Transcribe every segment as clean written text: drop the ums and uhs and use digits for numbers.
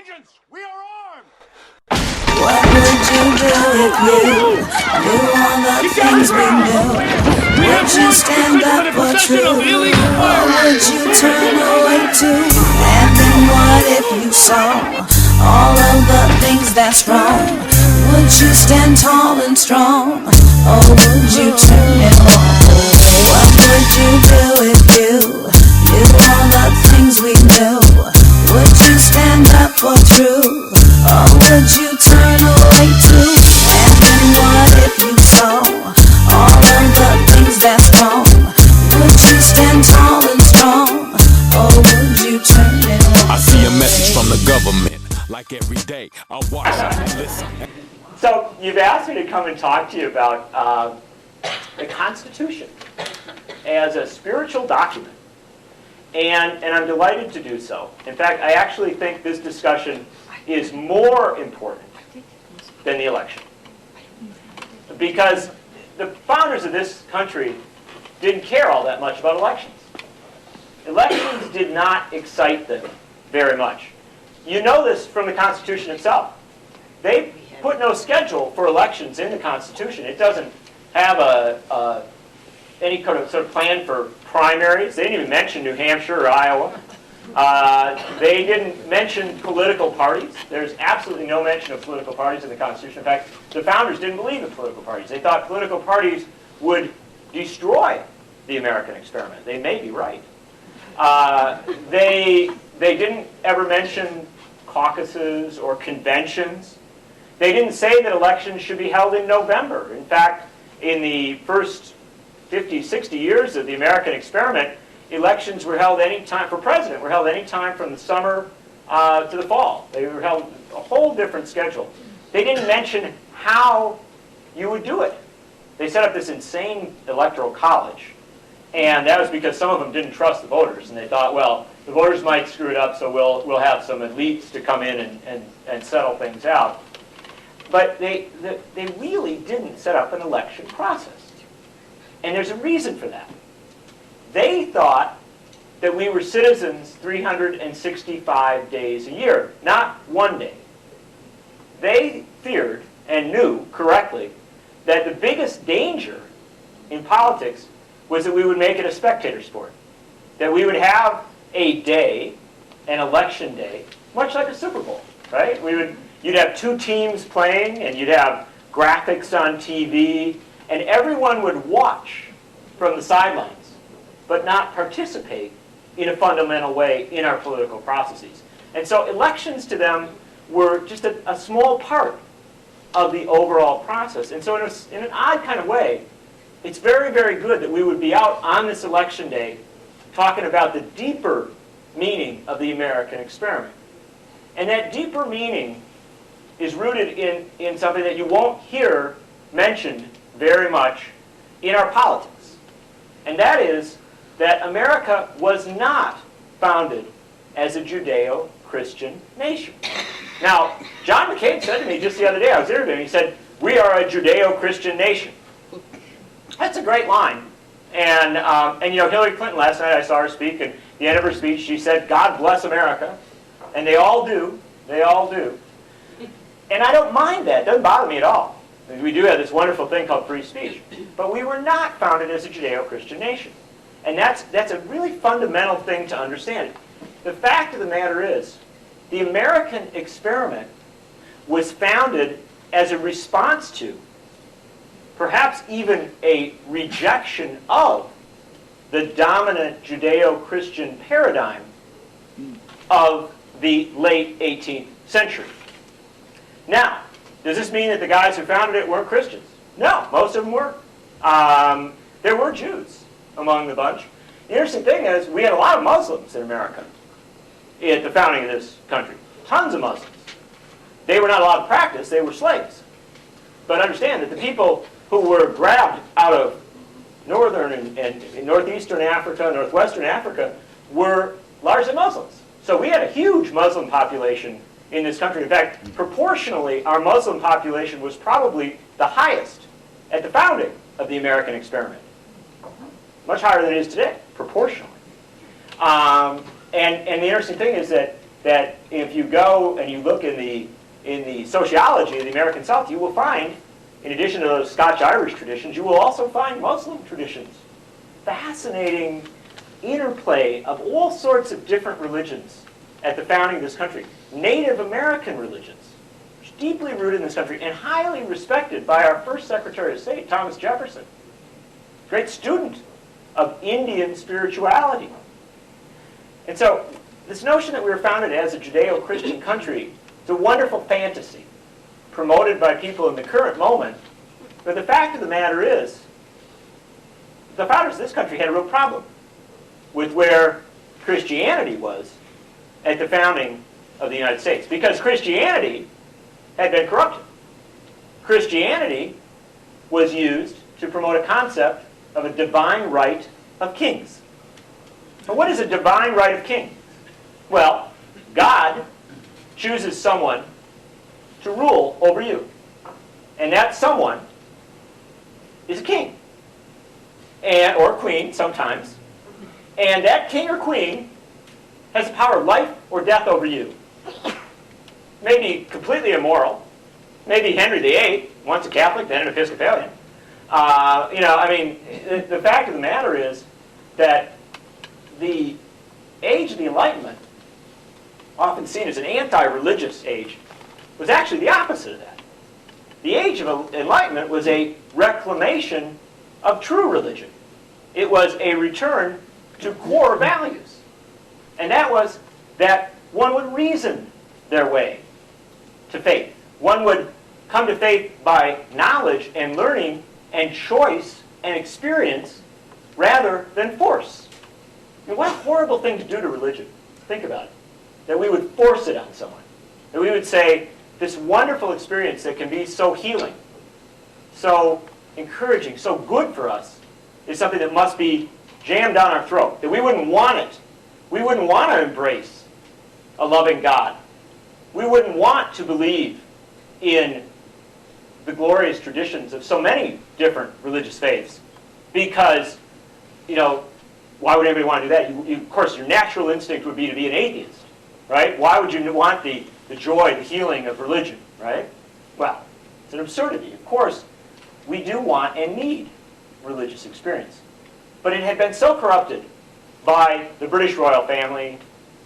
Agents, we are armed! What would you do if you knew all the things we knew? Would you stand up for truth? Or would you turn away too? And then what if you saw all of the things that's wrong? Would you stand tall and strong? Or would you turn and walk away? What would you do if you knew all the things we knew? Would you stand up for truth? Or would you turn away too? And then what if you saw all of the things that's wrong? Would you stand tall and strong? Or would you turn and walk? I see a message from the government. Like every day, I watch and listen. So you've asked me to come and talk to you about the Constitution as a spiritual document. And I'm delighted to do so. In fact, I actually think this discussion is more important than the election. Because the founders of this country didn't care all that much about elections. Elections did not excite them very much. You know this from the Constitution itself. They put no schedule for elections in the Constitution. It doesn't have any sort of plan for primaries. They didn't even mention New Hampshire or Iowa. They didn't mention political parties. There's absolutely no mention of political parties in the Constitution. In fact, the founders didn't believe in political parties. They thought political parties would destroy the American experiment. They may be right. They didn't ever mention caucuses or conventions. They didn't say that elections should be held in November. In fact, in the first 50, 60 years of the American experiment, elections were held any time, for president, were held any time from the summer to the fall. They were held a whole different schedule. They didn't mention how you would do it. They set up this insane electoral college, and that was because some of them didn't trust the voters, and they thought, well, the voters might screw it up, so we'll have some elites to come in and settle things out. But they really didn't set up an election process. And there's a reason for that. They thought that we were citizens 365 days a year, not one day. They feared and knew correctly that the biggest danger in politics was that we would make it a spectator sport. That we would have a day, an election day, much like a Super Bowl, right? You'd have two teams playing, and you'd have graphics on TV, and everyone would watch from the sidelines, but not participate in a fundamental way in our political processes. And so elections to them were just a small part of the overall process. And so in an odd kind of way, it's very, very good that we would be out on this election day talking about the deeper meaning of the American experiment. And that deeper meaning is rooted in something that you won't hear mentioned very much in our politics. And that is that America was not founded as a Judeo-Christian nation. Now, John McCain said to me just the other day, I was interviewing him, he said, "We are a Judeo-Christian nation." That's a great line. And Hillary Clinton, last night I saw her speak, and at the end of her speech she said, "God bless America." And they all do. They all do. And I don't mind that. It doesn't bother me at all. We do have this wonderful thing called free speech. But we were not founded as a Judeo-Christian nation. And that's a really fundamental thing to understand. The fact of the matter is, the American experiment was founded as a response to, perhaps even a rejection of, the dominant Judeo-Christian paradigm of the late 18th century. Now, does this mean that the guys who founded it weren't Christians? No, most of them were. There were Jews among the bunch. The interesting thing is, we had a lot of Muslims in America at the founding of this country. Tons of Muslims. They were not allowed to practice, they were slaves. But understand that the people who were grabbed out of northern and northeastern Africa, northwestern Africa, were largely Muslims. So we had a huge Muslim population in this country. In fact, proportionally, our Muslim population was probably the highest at the founding of the American experiment. Much higher than it is today, proportionally. And the interesting thing is that that if you go and you look in the sociology of the American South, you will find, in addition to those Scotch-Irish traditions, you will also find Muslim traditions. Fascinating interplay of all sorts of different religions at the founding of this country. Native American religions, deeply rooted in this country and highly respected by our first Secretary of State, Thomas Jefferson. Great student of Indian spirituality. And so this notion that we were founded as a Judeo-Christian country is a wonderful fantasy promoted by people in the current moment. But the fact of the matter is, the founders of this country had a real problem with where Christianity was at the founding of the United States, because Christianity had been corrupted. Christianity was used to promote a concept of a divine right of kings. But what is a divine right of kings? Well, God chooses someone to rule over you. And that someone is a king. Or queen, sometimes. And that king or queen has the power of life or death over you. Maybe completely immoral. Maybe Henry VIII, once a Catholic, then an Episcopalian. The fact of the matter is that the age of the Enlightenment, often seen as an anti-religious age, was actually the opposite of that. The age of Enlightenment was a reclamation of true religion. It was a return to core values. And that was that one would reason their way to faith. One would come to faith by knowledge and learning and choice and experience rather than force. And what a horrible thing to do to religion. Think about it. That we would force it on someone. That we would say, this wonderful experience that can be so healing, so encouraging, so good for us, is something that must be jammed down our throat. That we wouldn't want it. We wouldn't want to embrace a loving God. We wouldn't want to believe in the glorious traditions of so many different religious faiths. Because, why would anybody want to do that? Of course, your natural instinct would be to be an atheist, right? Why would you want the joy, the healing of religion, right? Well, it's an absurdity. Of course, we do want and need religious experience. But it had been so corrupted by the British royal family,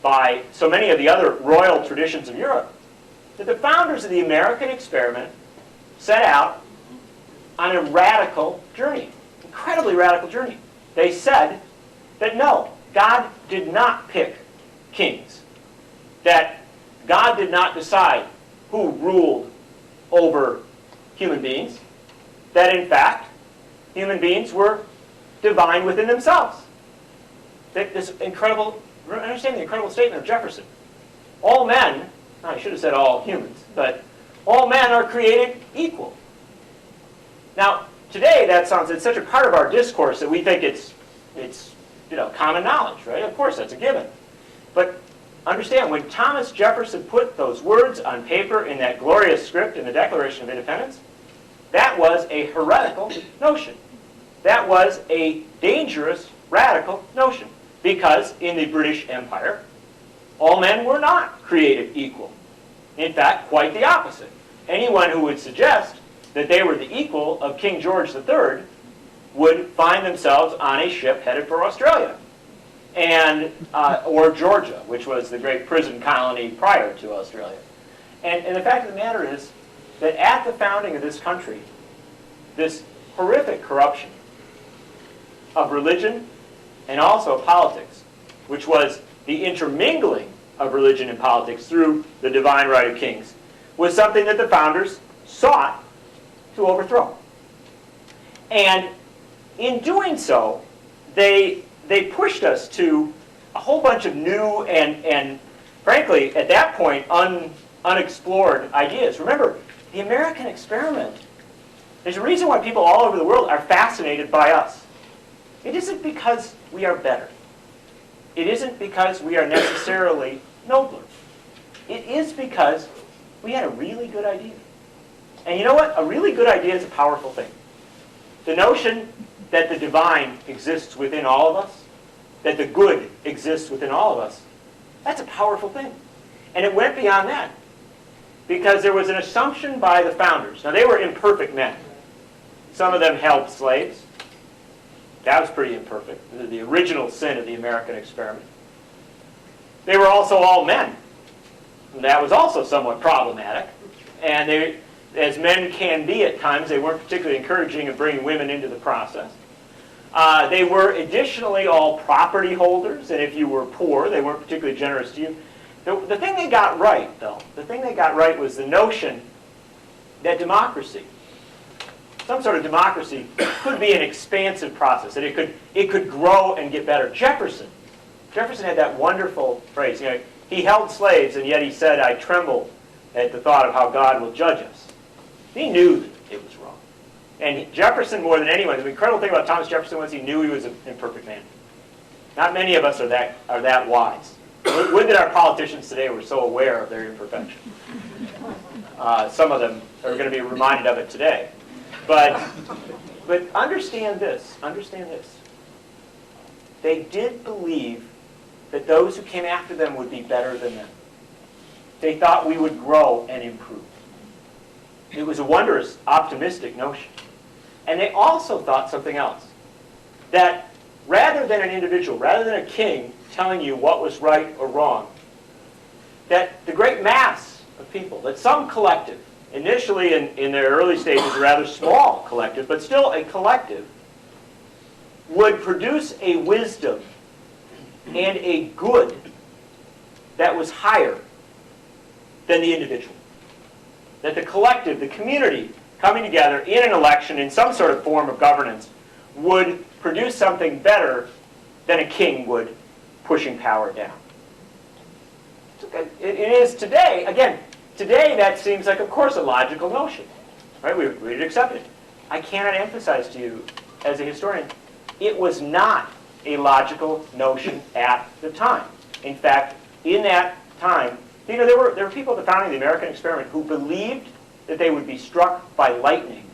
by so many of the other royal traditions of Europe, that the founders of the American experiment set out on a radical journey, incredibly radical journey. They said that no, God did not pick kings, that God did not decide who ruled over human beings, that in fact, human beings were divine within themselves. That this incredible, understand the incredible statement of Jefferson. All men, I should have said all humans, but all men are created equal. Now, today it's such a part of our discourse that we think it's common knowledge, right? Of course, that's a given. But understand, when Thomas Jefferson put those words on paper in that glorious script in the Declaration of Independence, that was a heretical notion. That was a dangerous, radical notion. Because in the British Empire, all men were not created equal. In fact, quite the opposite. Anyone who would suggest that they were the equal of King George III would find themselves on a ship headed for Australia, or Georgia, which was the great prison colony prior to Australia. And the fact of the matter is that at the founding of this country, this horrific corruption of religion and also politics, which was the intermingling of religion and politics through the divine right of kings, was something that the founders sought to overthrow. And in doing so, they pushed us to a whole bunch of new and frankly, at that point, unexplored ideas. Remember, the American experiment, there's a reason why people all over the world are fascinated by us. It isn't because we are better. It isn't because we are necessarily nobler. It is because we had a really good idea. And you know what? A really good idea is a powerful thing. The notion that the divine exists within all of us, that the good exists within all of us, that's a powerful thing. And it went beyond that, because there was an assumption by the founders. Now, they were imperfect men. Some of them held slaves. That was pretty imperfect. The original sin of the American experiment. They were also all men. And that was also somewhat problematic. And they, as men can be at times, they weren't particularly encouraging of bringing women into the process. They were additionally all property holders, and if you were poor, they weren't particularly generous to you. The thing they got right, though, the thing they got right was the notion that democracy, some sort of democracy, could be an expansive process, that it could grow and get better. Jefferson had that wonderful phrase. You know, he held slaves, and yet he said, "I tremble at the thought of how God will judge us." He knew that it was wrong. And Jefferson, more than anyone, the incredible thing about Thomas Jefferson was he knew he was an imperfect man. Not many of us are that wise. Would that our politicians today were so aware of their imperfection. Some of them are going to be reminded of it today. But understand this. They did believe that those who came after them would be better than them. They thought we would grow and improve. It was a wondrous, optimistic notion. And they also thought something else. That rather than an individual, rather than a king telling you what was right or wrong, that the great mass of people, that some collective, initially in their early stages a rather small collective, but still a collective, would produce a wisdom and a good that was higher than the individual. That the collective, the community, coming together in an election, in some sort of form of governance, would produce something better than a king would pushing power down. It is today, again, today that seems like, of course, a logical notion. Right? We'd accept it. I cannot emphasize to you, as a historian, it was not a logical notion at the time. In fact, in that time, you know, there were people at the founding of the American experiment who believed that they would be struck by lightning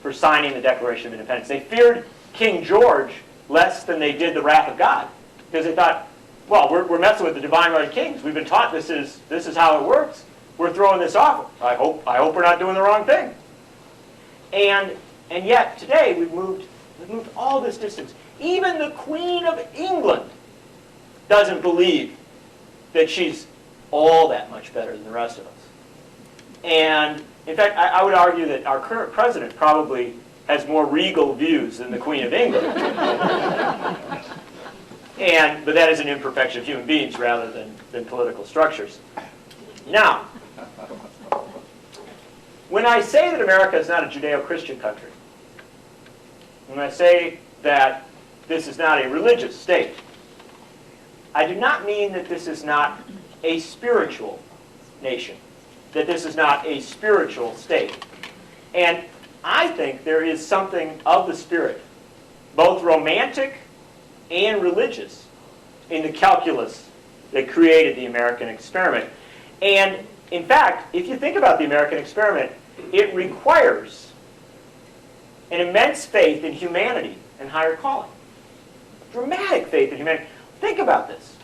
for signing the Declaration of Independence. They feared King George less than they did the wrath of God, because they thought, well, we're messing with the divine right of kings. We've been taught this is how it works. We're throwing this off. I hope we're not doing the wrong thing. And yet today we've moved all this distance. Even the Queen of England doesn't believe that she's all that much better than the rest of us. And in fact, I would argue that our current president probably has more regal views than the Queen of England. But that is an imperfection of human beings rather than political structures. Now, when I say that America is not a Judeo-Christian country, when I say that this is not a religious state, I do not mean that this is not a spiritual nation, that this is not a spiritual state. And I think there is something of the spirit, both romantic and religious, in the calculus that created the American experiment. And in fact, if you think about the American experiment, it requires an immense faith in humanity and higher calling. Dramatic faith in humanity. Think about this.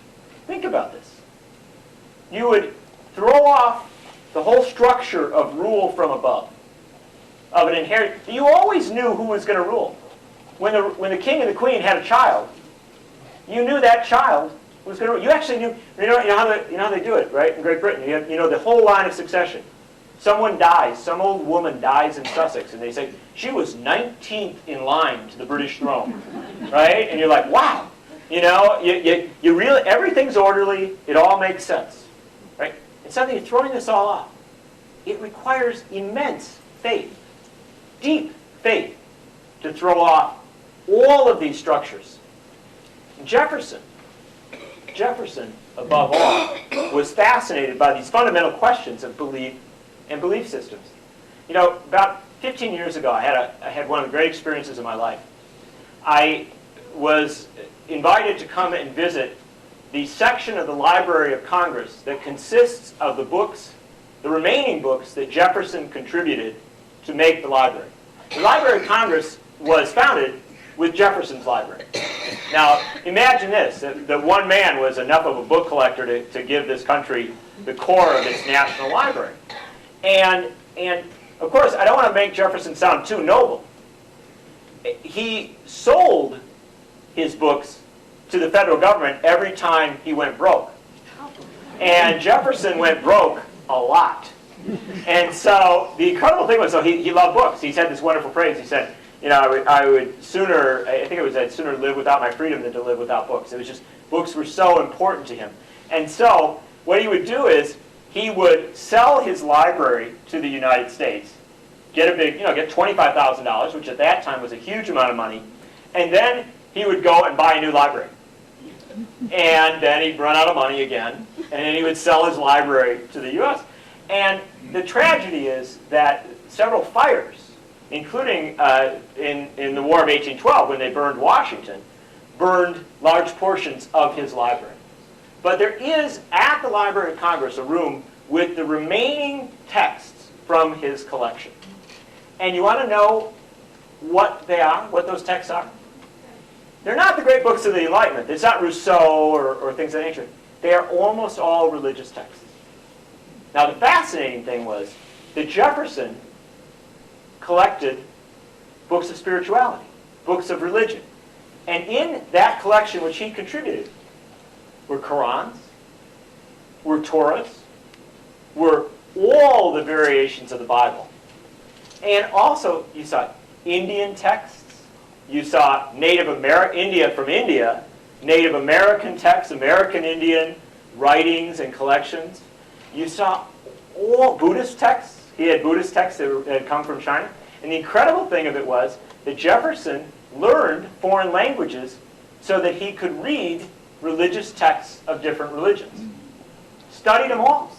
You would throw off the whole structure of rule from above, of an inherent. You always knew who was going to rule. When the king and the queen had a child, you knew that child was going to rule. You actually knew. You know how they do it, right? In Great Britain, you know the whole line of succession. Someone dies, some old woman dies in Sussex, and they say she was 19th in line to the British throne, right? And you're like, wow, you know, you really, everything's orderly, it all makes sense, right? And suddenly you're throwing this all off. It requires immense faith, deep faith, to throw off all of these structures. Jefferson, above all, was fascinated by these fundamental questions of belief and belief systems. You know, about 15 years ago, I had one of the great experiences of my life. I was invited to come and visit the section of the Library of Congress that consists of the books, the remaining books that Jefferson contributed to make the library. The Library of Congress was founded with Jefferson's library. Now, imagine this, that one man was enough of a book collector to give this country the core of its national library. And of course, I don't want to make Jefferson sound too noble. He sold his books to the federal government every time he went broke. And Jefferson went broke a lot. And so the incredible thing was, so he loved books. He said this wonderful phrase. He said, you know, I would sooner, I think it was, I'd sooner live without my freedom than to live without books. It was just, books were so important to him. And so what he would do is he would sell his library to the United States, get a big, you know, get $25,000, which at that time was a huge amount of money, and then he would go and buy a new library. And then he'd run out of money again, and then he would sell his library to the U.S. And the tragedy is that several fires, including in the War of 1812, when they burned Washington, burned large portions of his library. But there is, at the Library of Congress, a room with the remaining texts from his collection. And you want to know what they are, what those texts are? They're not the great books of the Enlightenment. It's not Rousseau or things of that nature. They are almost all religious texts. Now, the fascinating thing was that Jefferson collected books of spirituality, books of religion. And in that collection, which he contributed, were Qurans, were Torahs, were all the variations of the Bible. And also, you saw Indian texts. You saw Native India, Native American texts, American Indian writings and collections. You saw all Buddhist texts. He had Buddhist texts that had come from China. And the incredible thing of it was that Jefferson learned foreign languages so that he could read religious texts of different religions. Studied them all.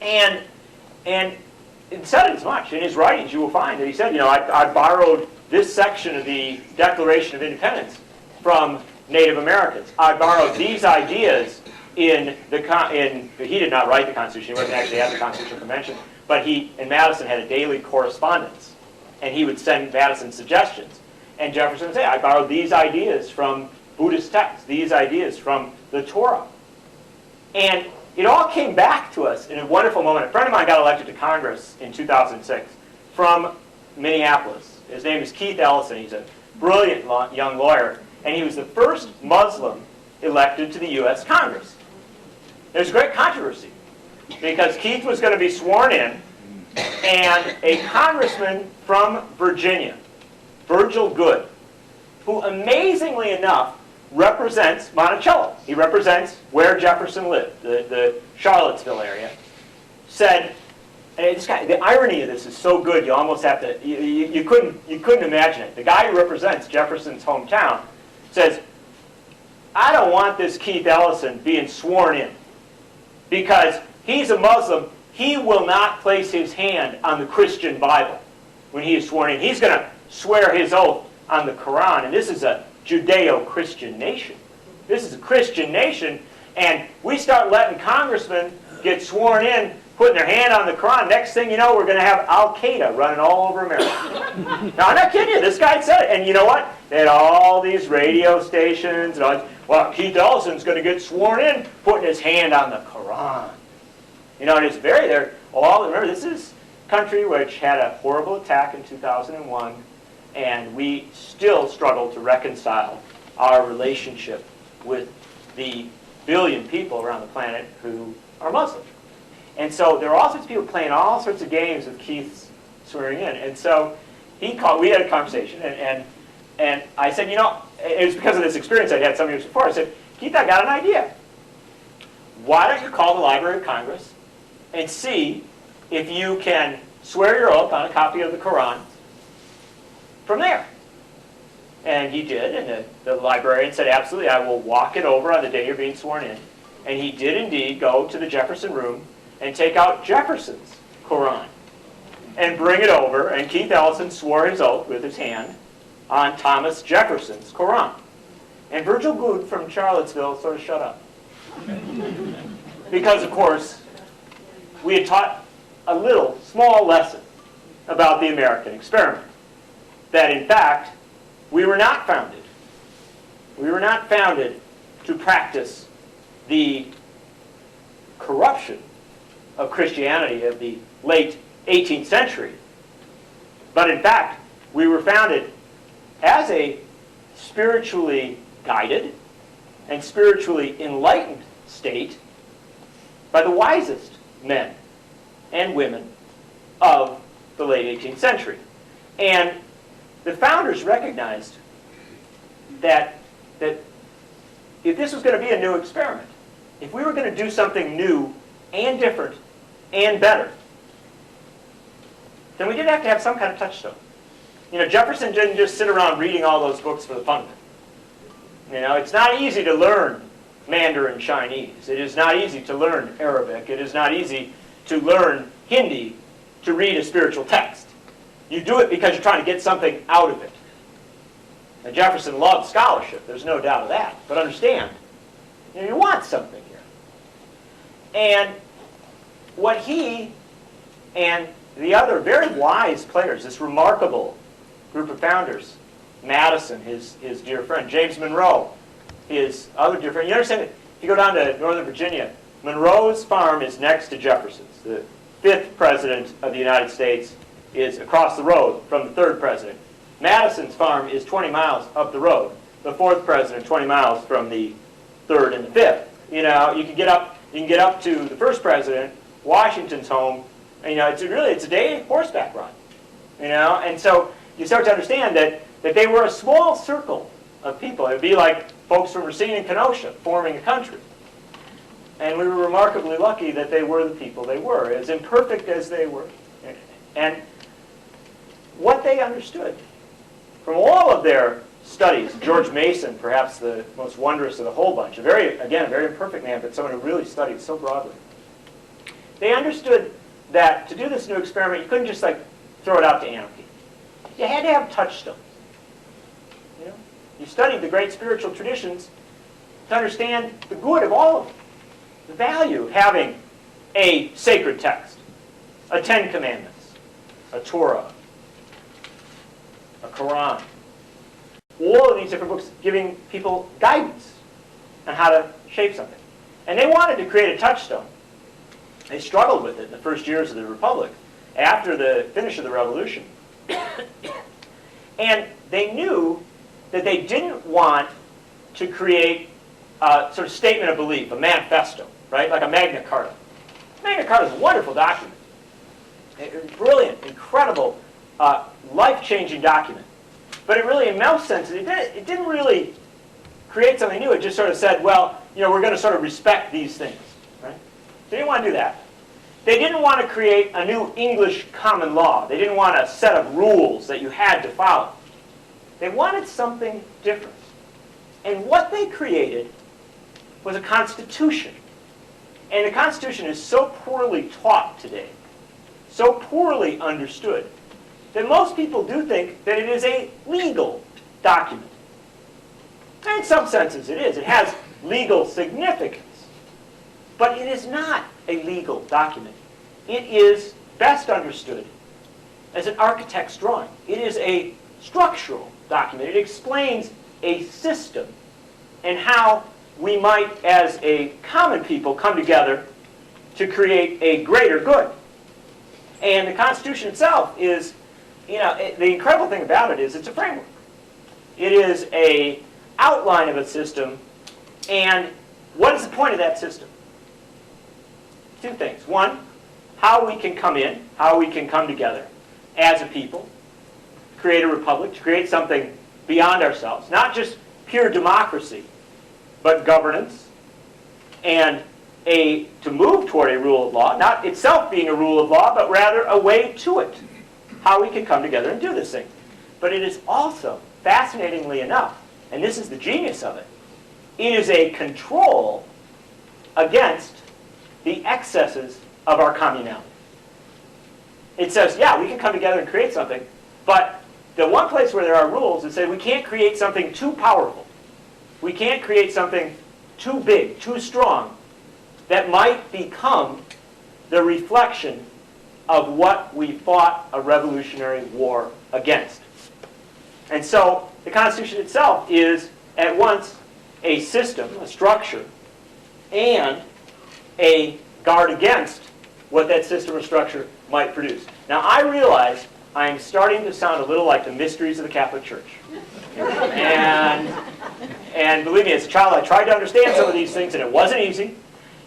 And it said as much. In his writings, you will find that he said, you know, I borrowed this section of the Declaration of Independence from Native Americans. I borrowed these ideas he did not write the Constitution. He wasn't actually at the Constitutional Convention. But he and Madison had a daily correspondence. And he would send Madison suggestions. And Jefferson would say, I borrowed these ideas from Buddhist texts, these ideas from the Torah. And it all came back to us in a wonderful moment. A friend of mine got elected to Congress in 2006 from Minneapolis. His name is Keith Ellison. He's a brilliant young lawyer. And he was the first Muslim elected to the U.S. Congress. There's great controversy because Keith was going to be sworn in, and a congressman from Virginia, Virgil Goode, who amazingly enough represents Monticello. He represents where Jefferson lived, the Charlottesville area, said, and this guy, the irony of this is so good you almost have to, you couldn't imagine it. The guy who represents Jefferson's hometown says, I don't want this Keith Ellison being sworn in because he's a Muslim. He will not place his hand on the Christian Bible when he is sworn in. He's going to swear his oath on the Quran, and this is a Judeo-Christian nation. This is a Christian nation, and we start letting congressmen get sworn in, putting their hand on the Quran. Next thing you know, we're going to have Al-Qaeda running all over America. Now, I'm not kidding you. This guy said it. And you know what? They had all these radio stations. And all, well, Keith Ellison's going to get sworn in, putting his hand on the Quran. You know, and it's they're all, remember, this is a country which had a horrible attack in 2001, and we still struggle to reconcile our relationship with the billion people around the planet who are Muslim. And so there are all sorts of people playing all sorts of games with Keith's swearing in. And so we had a conversation, and I said, you know, it was because of this experience I'd had some years before. I said, Keith, I got an idea. Why don't you call the Library of Congress and see if you can swear your oath on a copy of the Quran from there? And he did, and the librarian said, absolutely, I will walk it over on the day you're being sworn in. And he did indeed go to the Jefferson room and take out Jefferson's Quran and bring it over, and Keith Ellison swore his oath with his hand on Thomas Jefferson's Quran. And Virgil Goode from Charlottesville sort of shut up. Because, of course, we had taught a little, small lesson about the American experiment. That, in fact, We were not founded. We were not founded to practice the corruption of Christianity of the late 18th century. But in fact, we were founded as a spiritually guided and spiritually enlightened state by the wisest men and women of the late 18th century. And the founders recognized that if this was going to be a new experiment, if we were going to do something new and different and better, then we did have to have some kind of touchstone. You know, Jefferson didn't just sit around reading all those books for the fun of it. You know, it's not easy to learn Mandarin Chinese. It is not easy to learn Arabic. It is not easy to learn Hindi to read a spiritual text. You do it because you're trying to get something out of it. Now, Jefferson loved scholarship. There's no doubt of that. But understand, you want something here. And what he and the other very wise players, this remarkable group of founders, Madison, his dear friend, James Monroe, his other dear friend. You understand that if you go down to Northern Virginia, Monroe's farm is next to Jefferson's. The 5th president of the United States is across the road from the 3rd president. Madison's farm is 20 miles up the road. The 4th president, 20 miles from the 3rd and the 5th. You know, you can get up to the 1st president, Washington's home, and, you know, it's a day horseback ride. You know, and so you start to understand that they were a small circle of people. It would be like folks from Racine and Kenosha forming a country. And we were remarkably lucky that they were the people they were, as imperfect as they were. And what they understood from all of their studies, George Mason, perhaps the most wondrous of the whole bunch, a very imperfect man, but someone who really studied so broadly. They understood that to do this new experiment, you couldn't just like throw it out to anarchy. You had to have touchstones. You know? You studied the great spiritual traditions to understand the good of all of them. The value of having a sacred text, a 10 Commandments, a Torah, a Quran. All of these different books giving people guidance on how to shape something. And they wanted to create a touchstone. They struggled with it in the first years of the Republic, after the finish of the Revolution. And they knew that they didn't want to create a sort of statement of belief, a manifesto, right? Like a Magna Carta. Magna Carta is a wonderful document. A brilliant, incredible, life-changing document. But it really, in most senses, it didn't really create something new. It just sort of said, well, you know, we're going to sort of respect these things, right? They didn't want to do that. They didn't want to create a new English common law. They didn't want a set of rules that you had to follow. They wanted something different. And what they created was a constitution. And the Constitution is so poorly taught today, so poorly understood, that most people do think that it is a legal document. And in some senses it is. It has legal significance. But it is not a legal document. It is best understood as an architect's drawing. It is a structural document. It explains a system and how we might, as a common people, come together to create a greater good. And the Constitution itself is, you know, the incredible thing about it is it's a framework. It is an outline of a system. And what is the point of that system? Two things. One, how we can come in, how we can come together as a people, create a republic, to create something beyond ourselves, not just pure democracy, but governance, and to move toward a rule of law, not itself being a rule of law, but rather a way to it, how we can come together and do this thing. But it is also, fascinatingly enough, and this is the genius of it, it is a control against the excesses of our communality. It says, yeah, we can come together and create something, but the one place where there are rules is that we can't create something too powerful. We can't create something too big, too strong, that might become the reflection of what we fought a revolutionary war against. And so the Constitution itself is at once a system, a structure, and a guard against what that system or structure might produce. Now, I realize I'm starting to sound a little like the mysteries of the Catholic Church. And believe me, as a child, I tried to understand some of these things, and it wasn't easy.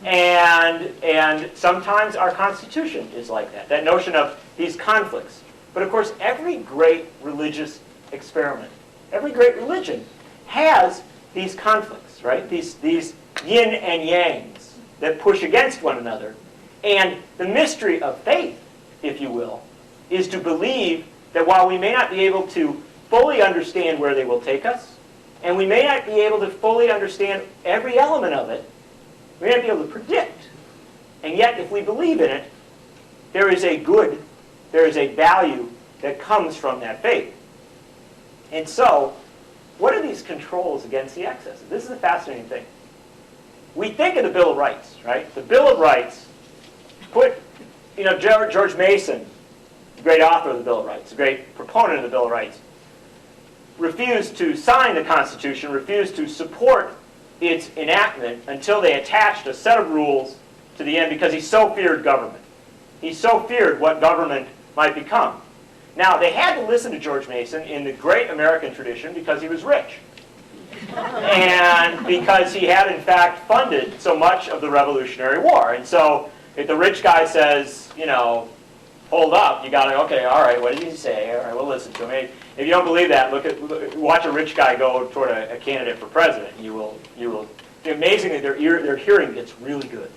And sometimes our Constitution is like that, that notion of these conflicts. But of course, every great religious experiment, every great religion has these conflicts, right? These yin and yangs that push against one another. And the mystery of faith, if you will, is to believe that while we may not be able to fully understand where they will take us, and we may not be able to fully understand every element of it, we may not be able to predict. And yet, if we believe in it, there is a good, there is a value that comes from that faith. And so, what are these controls against the excesses? This is a fascinating thing. We think of the Bill of Rights, right? The Bill of Rights put, George Mason, the great author of the Bill of Rights, the great proponent of the Bill of Rights, refused to sign the Constitution, refused to support its enactment until they attached a set of rules to the end because he so feared government. He so feared what government might become. Now, they had to listen to George Mason in the great American tradition because he was rich. And because he had, in fact, funded so much of the Revolutionary War. And so, if the rich guy says, hold up, you got to, okay, all right, what did he say? All right, we'll listen to him. If you don't believe that, watch a rich guy go toward a candidate for president. You will. Amazingly, their hearing gets really good.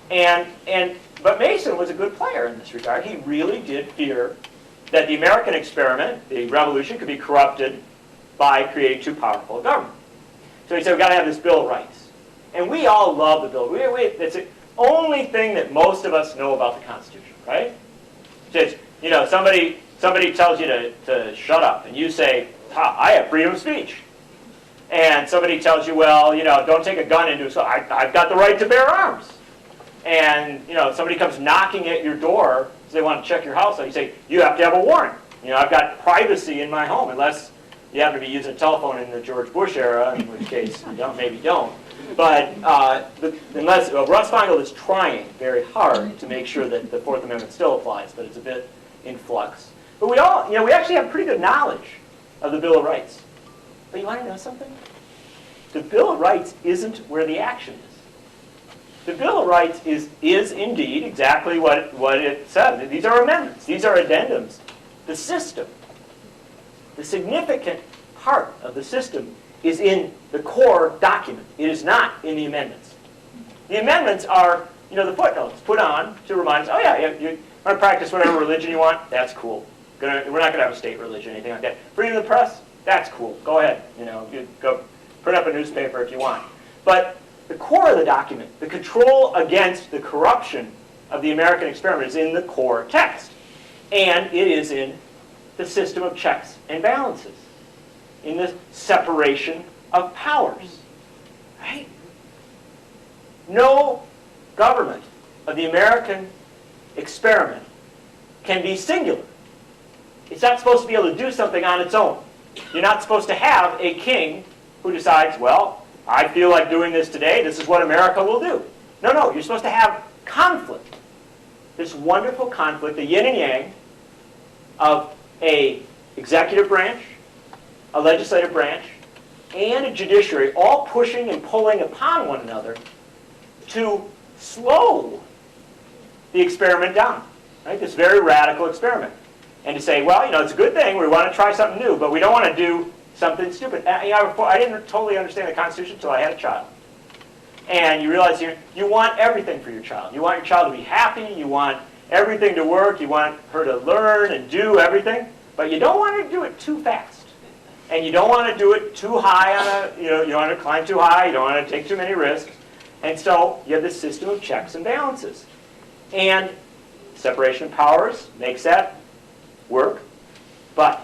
But Mason was a good player in this regard. He really did fear that the American experiment, the revolution, could be corrupted by creating too powerful a government. So he said, we've got to have this Bill of Rights. And we all love the Bill of Rights. It's the only thing that most of us know about the Constitution, right? It's, somebody tells you to shut up, and you say, I have freedom of speech. And somebody tells you, well, don't take a gun into it. So I've got the right to bear arms. And, somebody comes knocking at your door because they want to check your house. So you say, you have to have a warrant. I've got privacy in my home, unless you happen to be using a telephone in the George Bush era, in which case you maybe don't. But unless Russ Feingold is trying very hard to make sure that the Fourth Amendment still applies, but it's a bit in flux. But we all, we actually have pretty good knowledge of the Bill of Rights. But you want to know something? The Bill of Rights isn't where the action is. The Bill of Rights is indeed exactly what it says. These are amendments. These are addendums. The system, the significant part of the system is in the core document. It is not in the amendments. The amendments are, the footnotes put on to remind us, you want to practice whatever religion you want? That's cool. We're not going to have a state religion or anything like that. Freedom of the press? That's cool. Go ahead. You go print up a newspaper if you want. But the core of the document, the control against the corruption of the American experiment, is in the core text. And it is in the system of checks and balances, in the separation of powers. Right? No government of the American experiment can be singular. It's not supposed to be able to do something on its own. You're not supposed to have a king who decides, well, I feel like doing this today, this is what America will do. No, you're supposed to have conflict. This wonderful conflict, the yin and yang, of a executive branch, a legislative branch, and a judiciary, all pushing and pulling upon one another to slow the experiment down. Right? This very radical experiment. And to say, well, it's a good thing, we want to try something new, but we don't want to do something stupid. I didn't totally understand the Constitution until I had a child. And you realize you want everything for your child. You want your child to be happy, you want everything to work, you want her to learn and do everything, but you don't want her to do it too fast. And you don't want to do it too high you don't want to climb too high, you don't want to take too many risks. And so you have this system of checks and balances. And separation of powers makes that work. But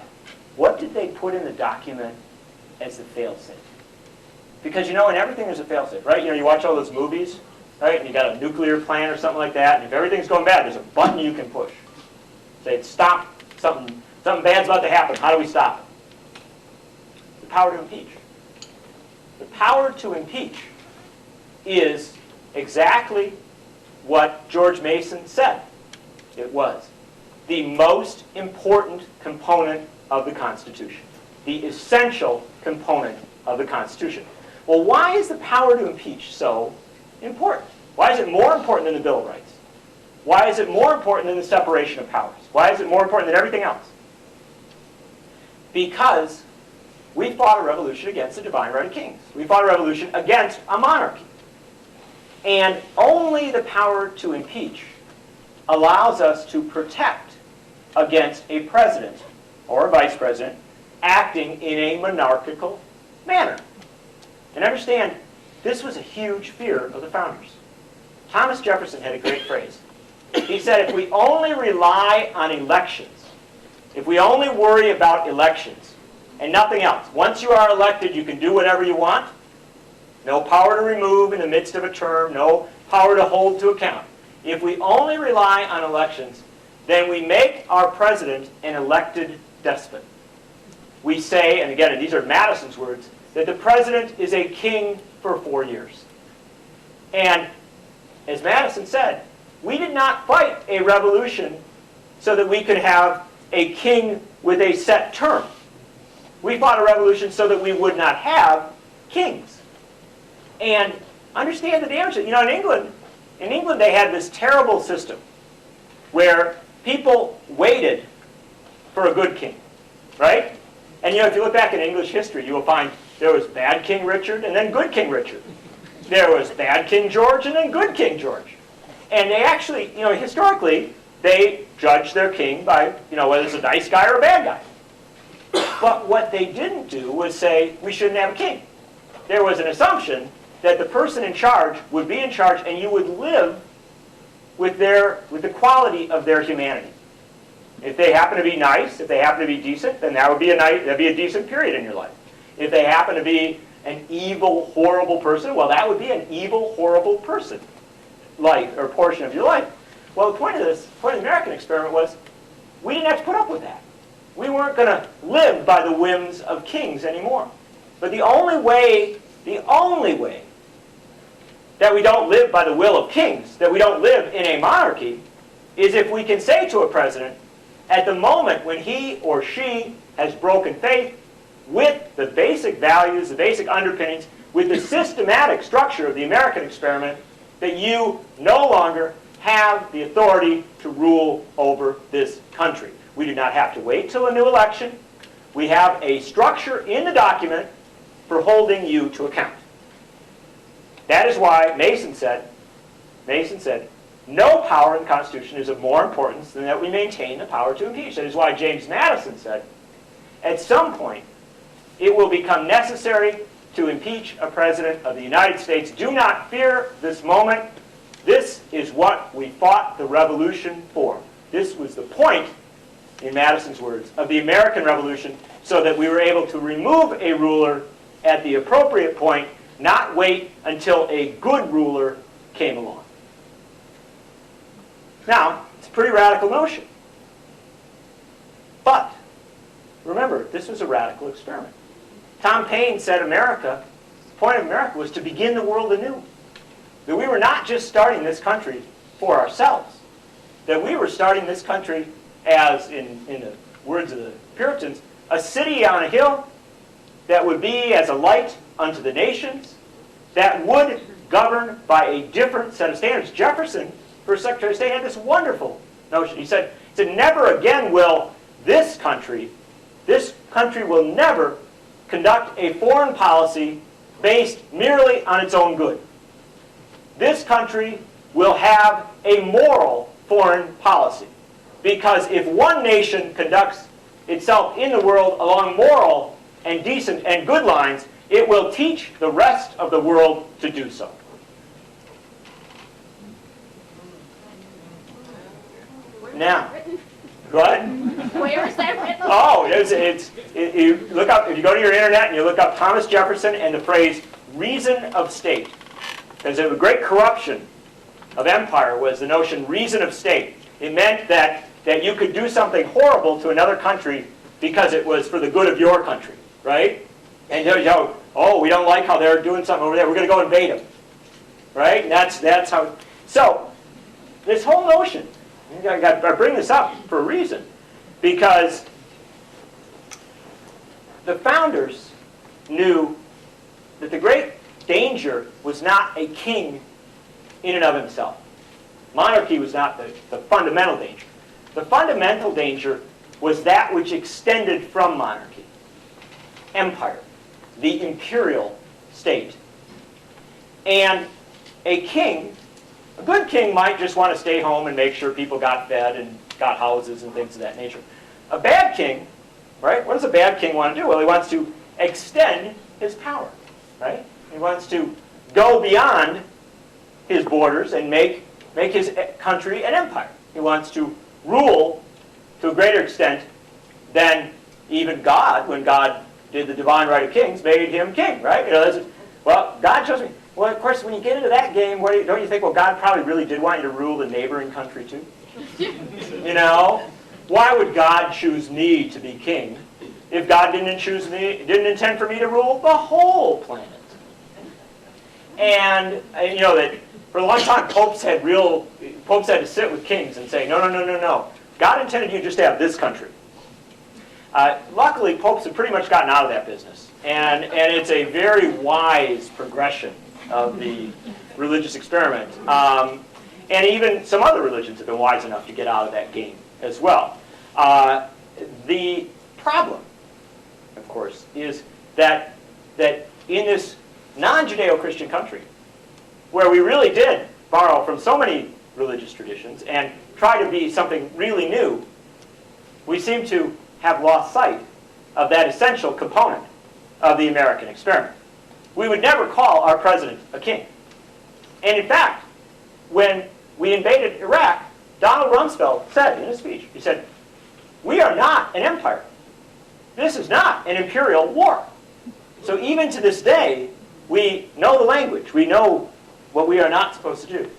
what did they put in the document as the fail-safe? Because in everything there's a fail-safe, right? You watch all those movies, right? And you got a nuclear plant or something like that, and if everything's going bad, there's a button you can push. Say, stop, something bad's about to happen. How do we stop it? the power to impeach? The power to impeach is exactly what George Mason said it was. The most important component of the Constitution. The essential component of the Constitution. Well, why is the power to impeach so important? Why is it more important than the Bill of Rights? Why is it more important than the separation of powers? Why is it more important than everything else? Because we fought a revolution against the divine right of kings. We fought a revolution against a monarchy. And only the power to impeach allows us to protect against a president or a vice president acting in a monarchical manner. And understand, this was a huge fear of the founders. Thomas Jefferson had a great phrase. He said, if we only rely on elections, if we only worry about elections and nothing else, once you are elected, you can do whatever you want. No power to remove in the midst of a term, no power to hold to account. If we only rely on elections, then we make our president an elected despot. We say, and again, these are Madison's words, that the president is a king for 4 years. And as Madison said, we did not fight a revolution so that we could have a king with a set term. We fought a revolution so that we would not have kings. And understand the damage. You know, in England they had this terrible system where people waited for a good king, right? And you know, if you look back in English history, you will find there was bad King Richard and then good King Richard. There was bad King George and then good King George. And they actually, you know, historically, they judged their king by, you know, whether it's a nice guy or a bad guy. But what they didn't do was say, we shouldn't have a king. There was an assumption that the person in charge would be in charge and you would live with the quality of their humanity. If they happen to be nice, if they happen to be decent, then that'd be a decent period in your life. If they happen to be an evil, horrible person, well, that would be an evil, horrible person life or portion of your life. Well, the point of the American experiment was we didn't have to put up with that. We weren't going to live by the whims of kings anymore. But the only way that we don't live by the will of kings, that we don't live in a monarchy, is if we can say to a president, at the moment when he or she has broken faith with the basic values, the basic underpinnings, with the systematic structure of the American experiment, that you no longer have the authority to rule over this country. We do not have to wait till a new election. We have a structure in the document for holding you to account. That is why Mason said, no power in the Constitution is of more importance than that we maintain the power to impeach. That is why James Madison said, at some point, it will become necessary to impeach a president of the United States. Do not fear this moment. This is what we fought the revolution for. This was the point, in Madison's words, of the American Revolution, so that we were able to remove a ruler at the appropriate point, not wait until a good ruler came along. Now, it's a pretty radical notion. But, remember, this was a radical experiment. Tom Paine said the point of America was to begin the world anew. That we were not just starting this country for ourselves. That we were starting this country as, in the words of the Puritans, a city on a hill that would be as a light unto the nations, that would govern by a different set of standards. Jefferson, first Secretary of State, had this wonderful notion. He said, never again will this country will never conduct a foreign policy based merely on its own good. This country will have a moral foreign policy. Because if one nation conducts itself in the world along moral and decent and good lines, it will teach the rest of the world to do so. Now, go ahead. Where is that written? Oh, you look up, if you go to your internet and you look up Thomas Jefferson and the phrase reason of state. Because a great corruption of empire was the notion reason of state. It meant that you could do something horrible to another country because it was for the good of your country, right? And oh, we don't like how they're doing something over there. We're going to go invade them. Right? And that's how. So this whole notion, I bring this up for a reason, because the founders knew that the great danger was not a king in and of himself. Monarchy was not the fundamental danger. The fundamental danger was that which extended from monarchy. Empire, the imperial state. And a king, a good king might just want to stay home and make sure people got fed and got houses and things of that nature. A bad king, right? What does a bad king want to do? Well, he wants to extend his power, right? He wants to go beyond his borders and make his country an empire. He wants to rule to a greater extent than even God, when God did the divine right of kings, made him king, right? Well, God chose me. Well, of course, when you get into that game, don't you think, well, God probably really did want you to rule the neighboring country too? Why would God choose me to be king if God didn't intend for me to rule the whole planet? And that for a long time, popes had to sit with kings and say, no. God intended you just to have this country. Luckily, popes have pretty much gotten out of that business. And it's a very wise progression of the religious experiment. And even some other religions have been wise enough to get out of that game as well. The problem, of course, is that in this non-Judeo-Christian country, where we really did borrow from so many religious traditions and try to be something really new, we seem to have lost sight of that essential component of the American experiment. We would never call our president a king. And in fact, when we invaded Iraq, Donald Rumsfeld said in a speech, he said, "We are not an empire. This is not an imperial war." So even to this day, we know the language. We know what we are not supposed to do.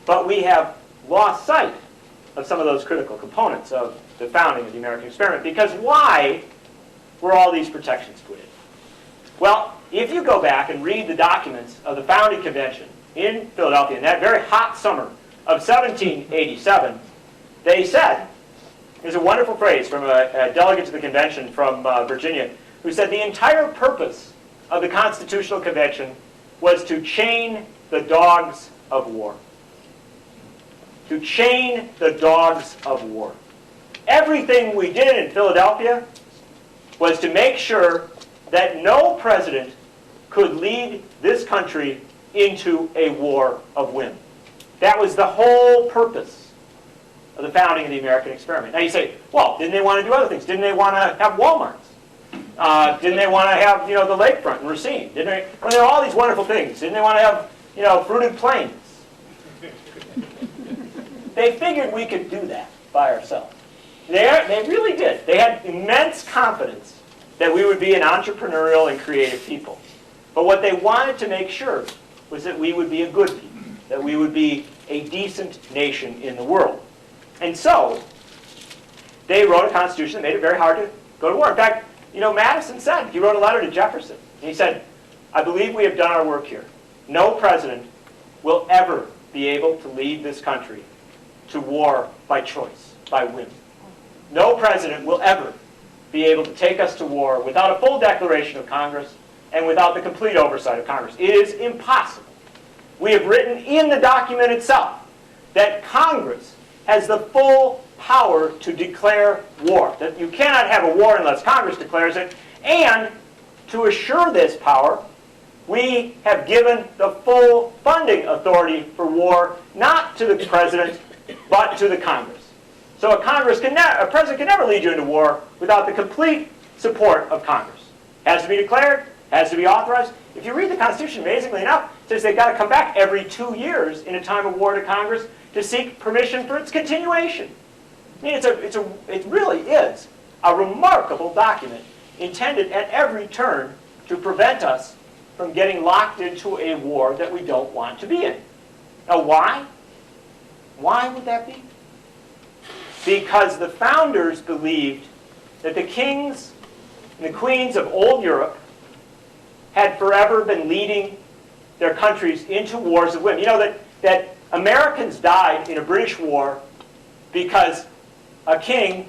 But we have lost sight of some of those critical components of the founding of the American experiment. Because why were all these protections put in? Well, if you go back and read the documents of the founding convention in Philadelphia in that very hot summer of 1787, they said, there's a wonderful phrase from a delegate to the convention from Virginia, who said the entire purpose of the Constitutional Convention was to chain the dogs of war. To chain the dogs of war. Everything we did in Philadelphia was to make sure that no president could lead this country into a war of whim. That was the whole purpose of the founding of the American experiment. Now you say, well, didn't they want to do other things? Didn't they want to have Walmarts? Didn't they want to have, the lakefront in Racine? Well, there are all these wonderful things. Didn't they want to have, fruited plains? They figured we could do that by ourselves. They really did. They had immense confidence that we would be an entrepreneurial and creative people. But what they wanted to make sure was that we would be a good people, that we would be a decent nation in the world. And so, they wrote a constitution that made it very hard to go to war. In fact, Madison said, he wrote a letter to Jefferson. And he said, "I believe we have done our work here. No president will ever be able to lead this country to war by choice, by whim. No president will ever be able to take us to war without a full declaration of Congress and without the complete oversight of Congress. It is impossible. We have written in the document itself that Congress has the full power to declare war, that you cannot have a war unless Congress declares it, and to assure this power, we have given the full funding authority for war, not to the president, but to the Congress. So a president can never lead you into war without the complete support of Congress. Has to be declared, has to be authorized. If you read the Constitution, amazingly enough, it says they've got to come back every 2 years in a time of war to Congress to seek permission for its continuation. I mean, it really is a remarkable document intended at every turn to prevent us from getting locked into a war that we don't want to be in. Now, why? Why would that be? Because the founders believed that the kings and the queens of old Europe had forever been leading their countries into wars of women. You know that Americans died in a British war because a king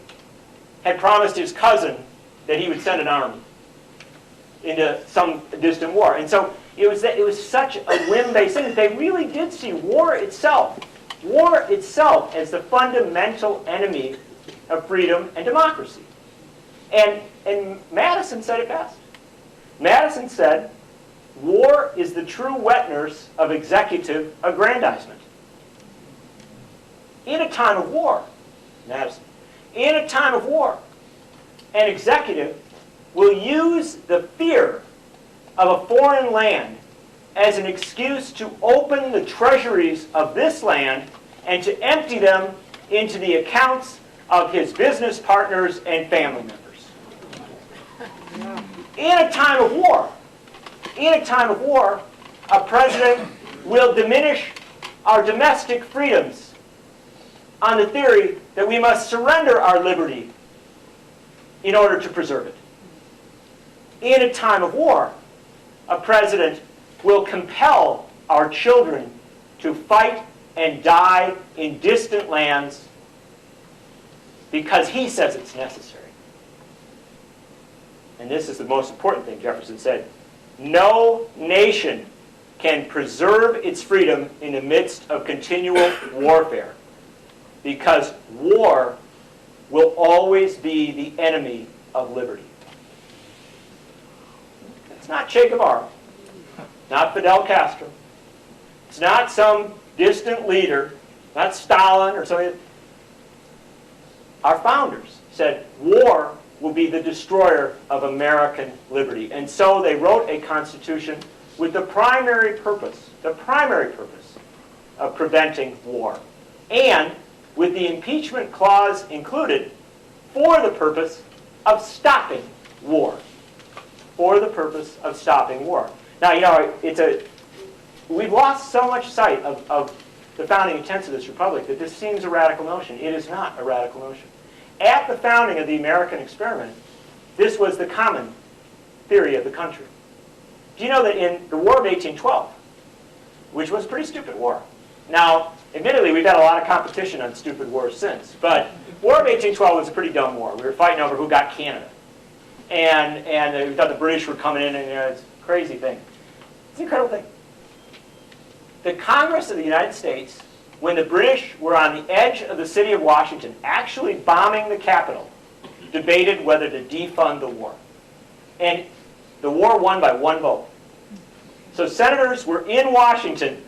had promised his cousin that he would send an army into some distant war. And so it was such a whim-based thing that they really did see war itself as the fundamental enemy of freedom and democracy. And Madison said it best. Madison said, war is the true wet nurse of executive aggrandizement. In a time of war, Madison, in a time of war, an executive will use the fear of a foreign land as an excuse to open the treasuries of this land and to empty them into the accounts of his business partners and family members. In a time of war, a president will diminish our domestic freedoms on the theory that we must surrender our liberty in order to preserve it. In a time of war, a president will compel our children to fight and die in distant lands because he says it's necessary. And this is the most important thing Jefferson said. No nation can preserve its freedom in the midst of continual warfare, because war will always be the enemy of liberty. It's not Che Guevara, not Fidel Castro. It's not some distant leader, not Stalin or something. Our founders said war will be the destroyer of American liberty. And so they wrote a constitution with the primary purpose of preventing war. And with the impeachment clause included for the purpose of stopping war. For the purpose of stopping war. Now, you know, we've lost so much sight of the founding intents of this republic that this seems a radical notion. It is not a radical notion. At the founding of the American experiment, this was the common theory of the country. Do you know that in the War of 1812, which was a pretty stupid war. Now, admittedly, we've had a lot of competition on stupid wars since, but War of 1812 was a pretty dumb war. We were fighting over who got Canada. And we thought the British were coming in, and it's a crazy thing. It's an incredible thing. The Congress of the United States, when the British were on the edge of the city of Washington, actually bombing the Capitol, debated whether to defund the war. And the war won by 1 vote. So senators were in Washington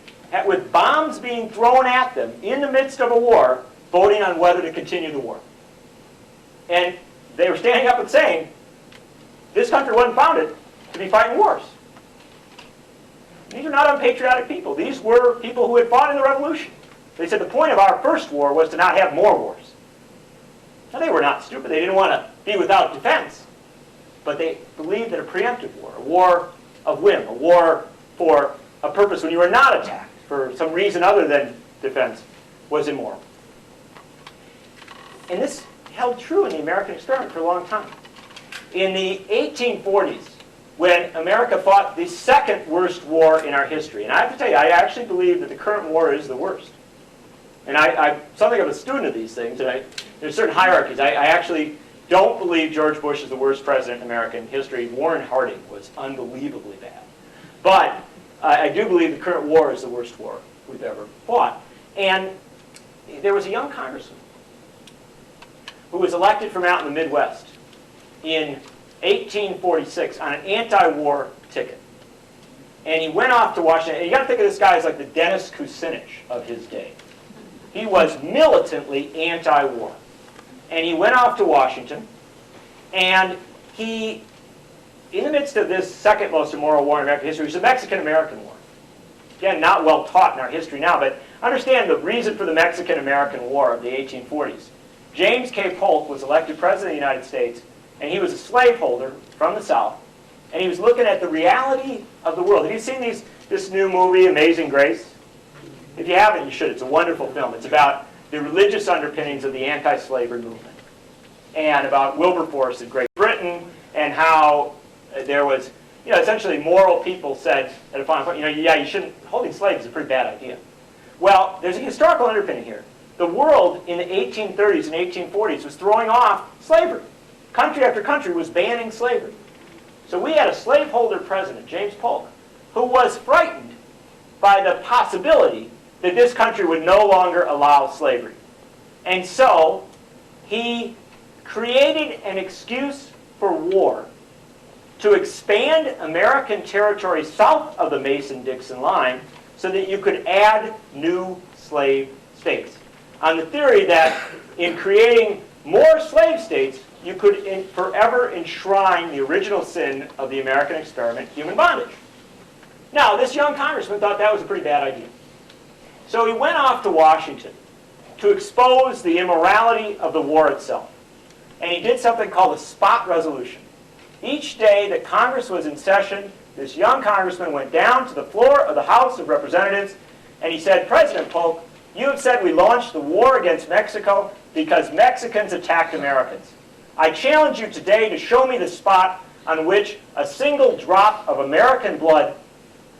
with bombs being thrown at them in the midst of a war, voting on whether to continue the war. And they were standing up and saying, this country wasn't founded to be fighting wars. These are not unpatriotic people. These were people who had fought in the Revolution. They said the point of our first war was to not have more wars. Now, they were not stupid. They didn't want to be without defense. But they believed that a preemptive war, a war of whim, a war for a purpose when you were not attacked for some reason other than defense, was immoral. And this held true in the American experiment for a long time. In the 1840s, when America fought the second worst war in our history, and I have to tell you, I actually believe that the current war is the worst. And I'm something of a student of these things, and there's certain hierarchies. I actually don't believe George Bush is the worst president in American history. Warren Harding was unbelievably bad. But I do believe the current war is the worst war we've ever fought. And there was a young congressman who was elected from out in the Midwest in 1846 on an anti-war ticket. And he went off to Washington. And you got to think of this guy as like the Dennis Kucinich of his day. He was militantly anti-war. And he went off to Washington, and he, in the midst of this second most immoral war in American history, which is the Mexican-American War. Again, not well taught in our history now, but understand the reason for the Mexican-American War of the 1840s. James K. Polk was elected President of the United States, and he was a slaveholder from the South, and he was looking at the reality of the world. Have you seen this new movie, Amazing Grace? If you haven't, you should. It's a wonderful film. It's about the religious underpinnings of the anti-slavery movement, and about Wilberforce in Great Britain, and how there was essentially moral people said at a final point, yeah, you shouldn't, holding slaves is a pretty bad idea. Well, there's a historical underpinning here. The world in the 1830s and 1840s was throwing off slavery. Country after country was banning slavery. So we had a slaveholder president, James Polk, who was frightened by the possibility that this country would no longer allow slavery. And so he created an excuse for war to expand American territory south of the Mason-Dixon line so that you could add new slave states, on the theory that in creating more slave states, you could forever enshrine the original sin of the American experiment, human bondage. Now, this young congressman thought that was a pretty bad idea. So he went off to Washington to expose the immorality of the war itself. And he did something called a spot resolution. Each day that Congress was in session, this young congressman went down to the floor of the House of Representatives and he said, President Polk, you have said we launched the war against Mexico because Mexicans attacked Americans. I challenge you today to show me the spot on which a single drop of American blood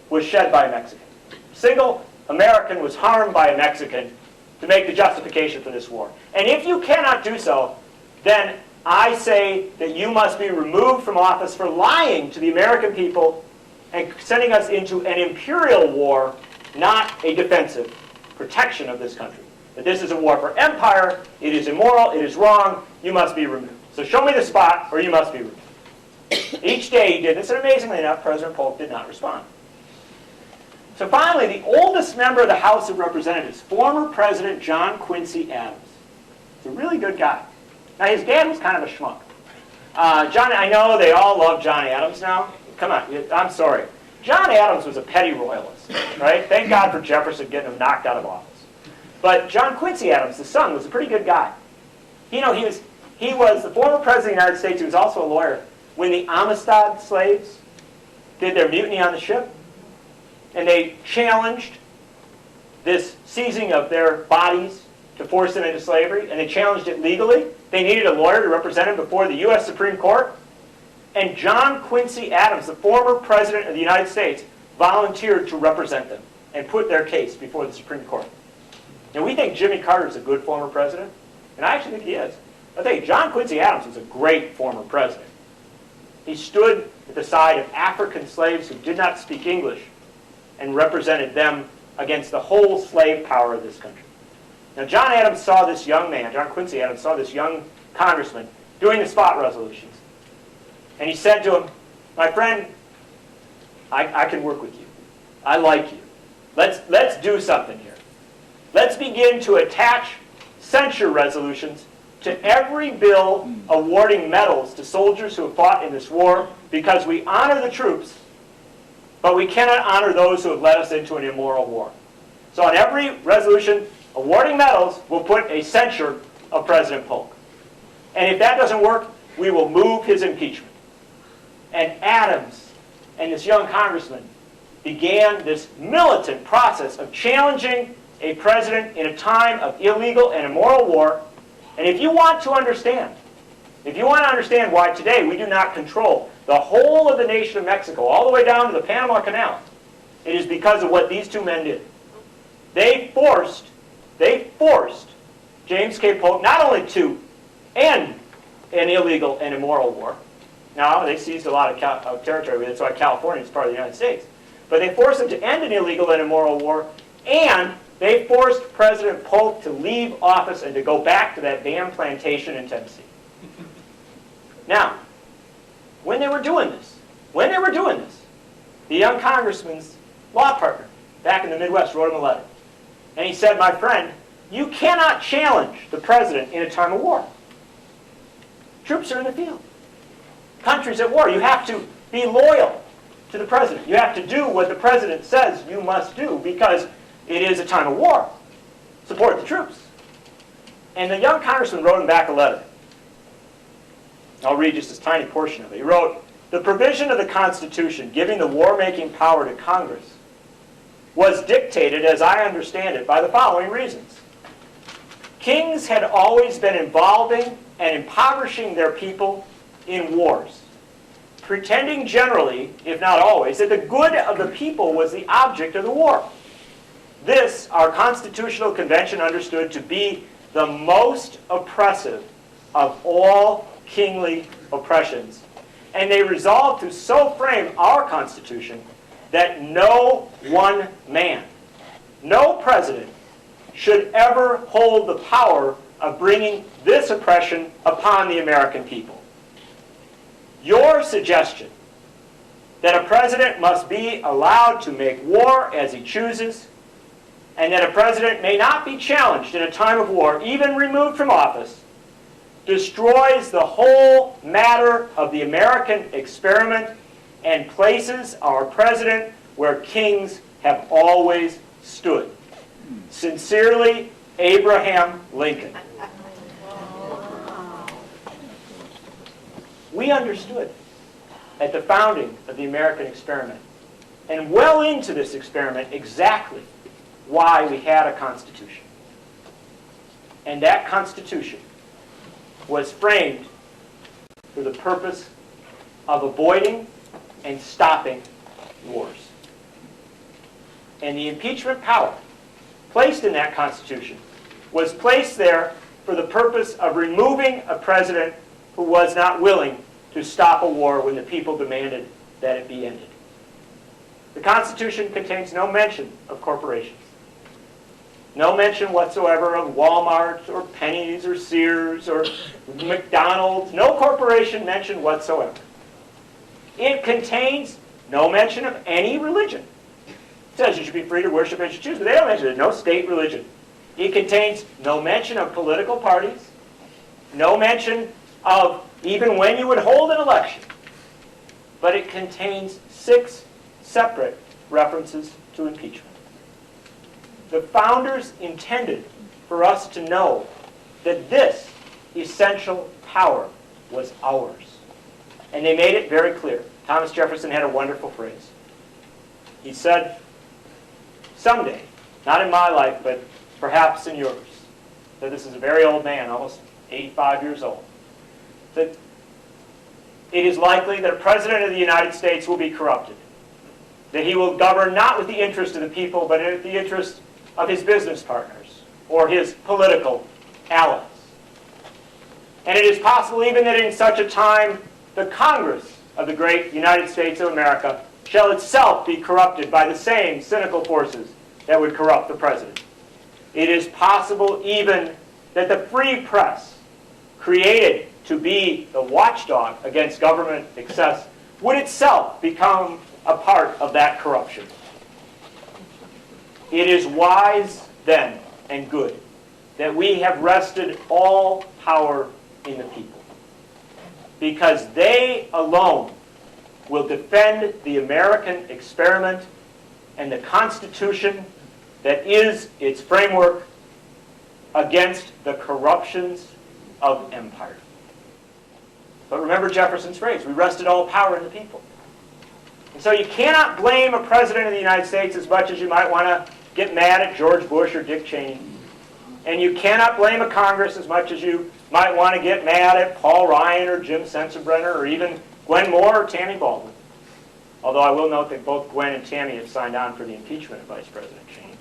was shed by a Mexican. A single American was harmed by a Mexican to make the justification for this war. And if you cannot do so, then I say that you must be removed from office for lying to the American people and sending us into an imperial war, not a defensive protection of this country. That this is a war for empire, it is immoral, it is wrong, you must be removed. So show me the spot or you must be removed. Each day he did this, and amazingly enough, President Polk did not respond. So finally, the oldest member of the House of Representatives, former President John Quincy Adams. He's a really good guy. Now, his dad was kind of a schmuck. I know they all love John Adams now. Come on, I'm sorry. John Adams was a petty royalist, right? Thank God for Jefferson getting him knocked out of office. But John Quincy Adams, the son, was a pretty good guy. He was the former president of the United States. He was also a lawyer. When the Amistad slaves did their mutiny on the ship, and they challenged this seizing of their bodies to force them into slavery, and they challenged it legally, they needed a lawyer to represent them before the U.S. Supreme Court. And John Quincy Adams, the former president of the United States, volunteered to represent them and put their case before the Supreme Court. Now, we think Jimmy Carter is a good former president, and I actually think he is. I think John Quincy Adams was a great former president. He stood at the side of African slaves who did not speak English and represented them against the whole slave power of this country. Now, John Adams saw this young man, John Quincy Adams saw this young congressman doing the spot resolutions. And he said to him, my friend, I can work with you. I like you. Let's do something here. Let's begin to attach censure resolutions to every bill awarding medals to soldiers who have fought in this war, because we honor the troops, but we cannot honor those who have led us into an immoral war. So on every resolution awarding medals, we'll put a censure of President Polk. And if that doesn't work, we will move his impeachment. And Adams and this young congressman began this militant process of challenging a president in a time of illegal and immoral war. And if you want to understand why today we do not control the whole of the nation of Mexico, all the way down to the Panama Canal, it is because of what these two men did. They forced James K. Polk not only to end an illegal and immoral war. Now, they seized a lot of territory. That's why California is part of the United States. But they forced him to end an illegal and immoral war, and they forced President Polk to leave office and to go back to that damn plantation in Tennessee. Now, when they were doing this, the young congressman's law partner back in the Midwest wrote him a letter. And he said, my friend, you cannot challenge the president in a time of war. Troops are in the field. Country's at war. You have to be loyal to the president. You have to do what the president says you must do because it is a time of war. Support the troops. And the young congressman wrote him back a letter. I'll read just this tiny portion of it. He wrote, the provision of the Constitution giving the war-making power to Congress was dictated, as I understand it, by the following reasons. Kings had always been involving and impoverishing their people in wars. pretending generally, if not always, that the good of the people was the object of the war. This, our Constitutional Convention understood to be the most oppressive of all kingly oppressions. And they resolved to so frame our Constitution that no one man, no president, should ever hold the power of bringing this oppression upon the American people. Your suggestion that a president must be allowed to make war as he chooses, and that a president may not be challenged in a time of war, even removed from office, destroys the whole matter of the American experiment and places our president where kings have always stood. Sincerely, Abraham Lincoln. We understood at the founding of the American experiment, and well into this experiment, exactly why we had a Constitution. And that Constitution was framed for the purpose of avoiding and stopping wars. And the impeachment power placed in that Constitution was placed there for the purpose of removing a president who was not willing to stop a war when the people demanded that it be ended. The Constitution contains no mention of corporations. No mention whatsoever of Walmart or Penny's or Sears or McDonald's. No corporation mentioned whatsoever. It contains no mention of any religion. It says you should be free to worship as you choose, but they don't mention it. No state religion. It contains no mention of political parties. No mention of even when you would hold an election. But it contains 6 separate references to impeachment. The founders intended for us to know that this essential power was ours. And they made it very clear. Thomas Jefferson had a wonderful phrase. He said, someday, not in my life, but perhaps in yours, that this is a very old man, almost 85 years old, that it is likely that a president of the United States will be corrupted, that he will govern not with the interest of the people, but with the interest of his business partners or his political allies. And it is possible even that in such a time, the Congress of the great United States of America shall itself be corrupted by the same cynical forces that would corrupt the president. It is possible even that the free press, created to be the watchdog against government excess, would itself become a part of that corruption. It is wise then and good that we have rested all power in the people, because they alone will defend the American experiment and the Constitution that is its framework against the corruptions of empire. But remember Jefferson's phrase, we rested all power in the people. And so you cannot blame a president of the United States as much as you might want to get mad at George Bush or Dick Cheney. And you cannot blame a Congress as much as you might want to get mad at Paul Ryan or Jim Sensenbrenner or even Gwen Moore or Tammy Baldwin. Although I will note that both Gwen and Tammy have signed on for the impeachment of Vice President Cheney.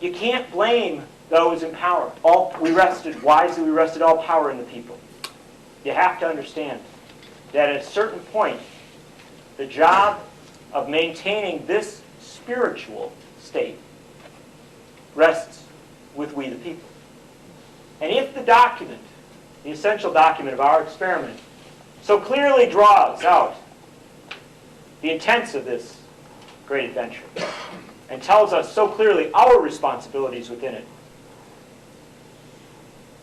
You can't blame those in power. We rested all power in the people. You have to understand that at a certain point, the job of maintaining this spiritual state rests with we the people. And if the document, the essential document of our experiment, so clearly draws out the intents of this great adventure and tells us so clearly our responsibilities within it,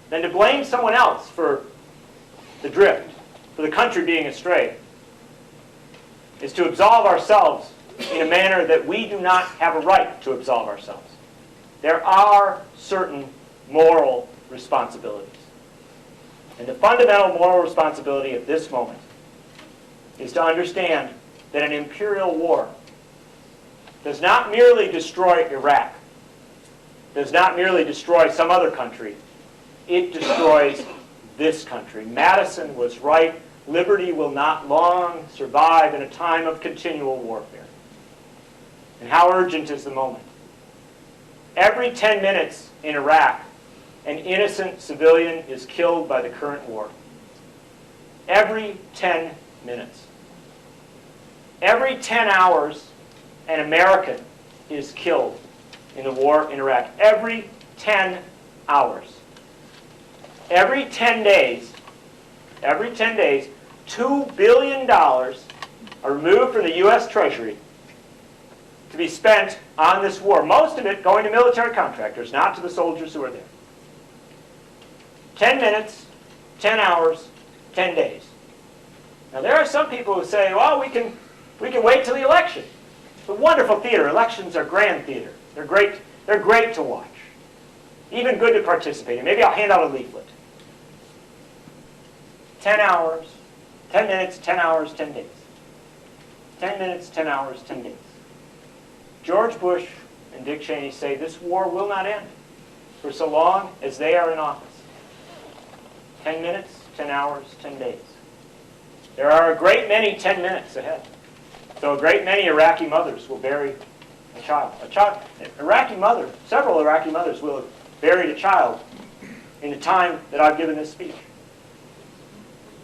then to blame someone else for the drift, for the country being astray, is to absolve ourselves in a manner that we do not have a right to absolve ourselves. There are certain moral responsibilities. And the fundamental moral responsibility at this moment is to understand that an imperial war does not merely destroy Iraq, does not merely destroy some other country, it destroys this country. Madison was right liberty will not long survive in a time of continual warfare. And how urgent is the moment? Every 10 minutes in Iraq, an innocent civilian is killed by the current war. Every 10 minutes. Every 10 hours, an American is killed in the war in Iraq. Every 10 hours. Every 10 days, $2 billion are removed from the U.S. Treasury to be spent on this war. Most of it going to military contractors, not to the soldiers who are there. 10 minutes, 10 hours, 10 days. Now there are some people who say, well, we can wait till the election. It's a wonderful theater. Elections are grand theater. They're great to watch. Even good to participate in. Maybe I'll hand out a leaflet. 10 hours, 10 minutes, 10 hours, 10 days. 10 minutes, 10 hours, 10 days. George Bush and Dick Cheney say this war will not end for so long as they are in office. 10 minutes, 10 hours, 10 days. There are a great many 10 minutes ahead. So a great many Iraqi mothers will bury a child. Several Iraqi mothers will have buried a child in the time that I've given this speech.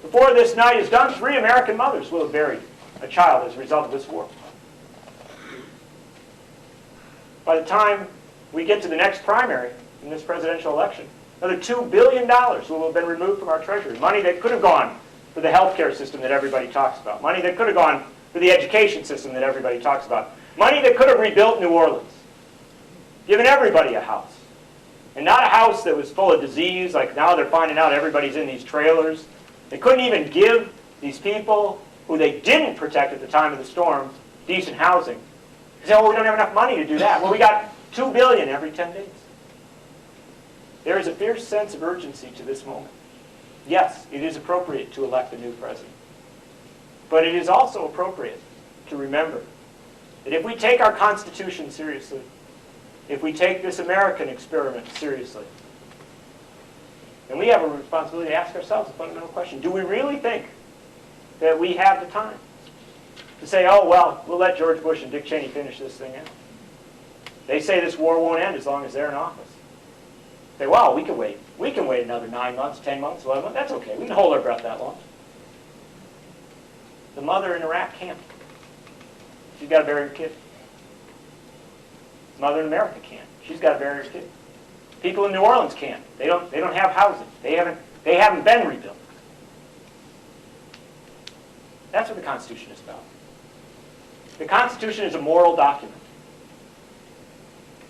Before this night is done, 3 American mothers will have buried a child as a result of this war. By the time we get to the next primary in this presidential election, another $2 billion will have been removed from our treasury. Money that could have gone for the health care system that everybody talks about. Money that could have gone for the education system that everybody talks about. Money that could have rebuilt New Orleans. Given everybody a house. And not a house that was full of disease, like now they're finding out everybody's in these trailers. They couldn't even give these people who they didn't protect at the time of the storm decent housing. They say, oh, we don't have enough money to do that. Well, we got $2 billion every 10 days. There is a fierce sense of urgency to this moment. Yes, it is appropriate to elect a new president. But it is also appropriate to remember that if we take our Constitution seriously, if we take this American experiment seriously, then we have a responsibility to ask ourselves a fundamental question. Do we really think that we have the time to say, oh, well, we'll let George Bush and Dick Cheney finish this thing out? They say this war won't end as long as they're in office. Say, well, we can wait. We can wait another 9 months, 10 months, 11 months. That's okay. We can hold our breath that long. The mother in Iraq can't. She's got to bury her kid. The mother in America can't. She's got to bury her kid. People in New Orleans can't. They don't have housing. They haven't been rebuilt. That's what the Constitution is about. The Constitution is a moral document.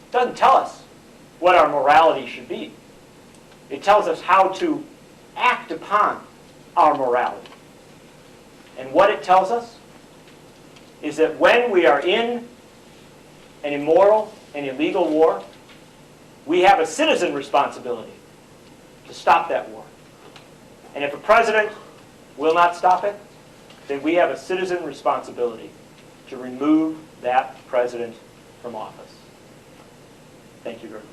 It doesn't tell us what our morality should be. It tells us how to act upon our morality. And what it tells us is that when we are in an immoral and illegal war, we have a citizen responsibility to stop that war. And if a president will not stop it, then we have a citizen responsibility to remove that president from office. Thank you very much.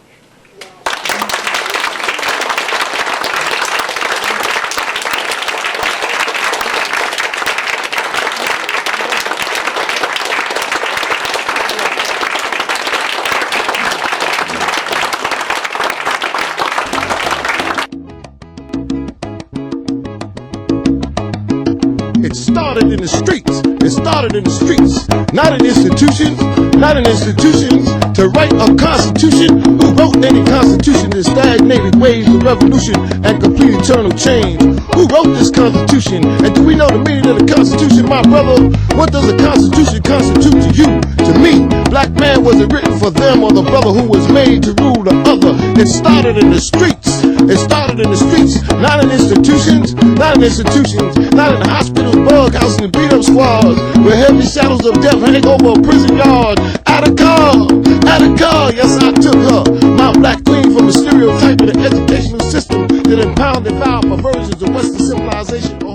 It started in the streets. It started in the streets. Not in institutions. Not in institutions. To write a constitution. Who wrote any constitution that stagnated waves of revolution and complete eternal change? Who wrote this constitution? And do we know the meaning of the constitution, my brother? What does a constitution constitute to you? To me, black man wasn't written for them or the brother who was made to rule the other. It started in the streets. It started in the streets. Not in institutions. Not in institutions. Not in hospitals, bug houses, and beat up squads where heavy shadows of death hang over a prison yard. Attica, yes I took her, my black queen, from the stereotype of the educational system that impounded foul perversions of Western civilization.